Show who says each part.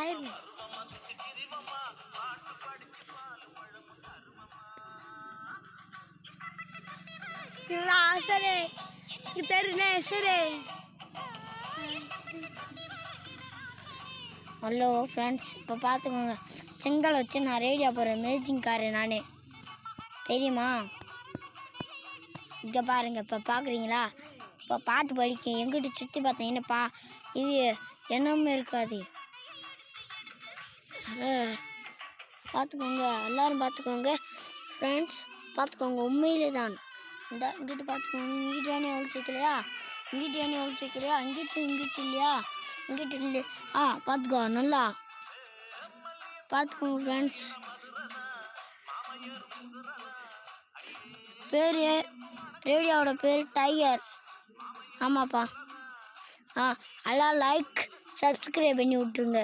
Speaker 1: ஆயிருங்க. சரி தெரியல சரி. ஹலோ ஃப்ரெண்ட்ஸ், இப்போ பார்த்துக்கோங்க. செங்கல் வச்சு நான் ரேடியோ போகிற மேஜிங் காரு நானே, தெரியுமா? இங்கே பாருங்கள், இப்போ பார்க்குறீங்களா? இப்போ பாட்டு படிக்கும் எங்கிட்ட சுற்றி பார்த்தீங்கன்னா இது என்னமே இருக்காது. பார்த்துக்கோங்க, எல்லோரும் பார்த்துக்கோங்க ஃப்ரெண்ட்ஸ், பார்த்துக்கோங்க. உண்மையிலே தான் இந்த இங்கிட்டு பார்த்துக்கோங்க. இங்கிட்ட ஏனே ஒழிச்சு வைக்கலையா? இங்கிட்ட ஏனே ஒழிச்சு வைக்கலையா? இங்கிட்டு இல்லையா? இங்கிட்ட இல்லை. பார்த்துக்கோ, நல்லா பார்த்துக்கோங்க ஃப்ரெண்ட்ஸ். பேர் ரேடியோவோட பேர் டைகர். ஆமாப்பா. எல்லாம் லைக் சப்ஸ்கிரைப் பண்ணி விட்ருங்க.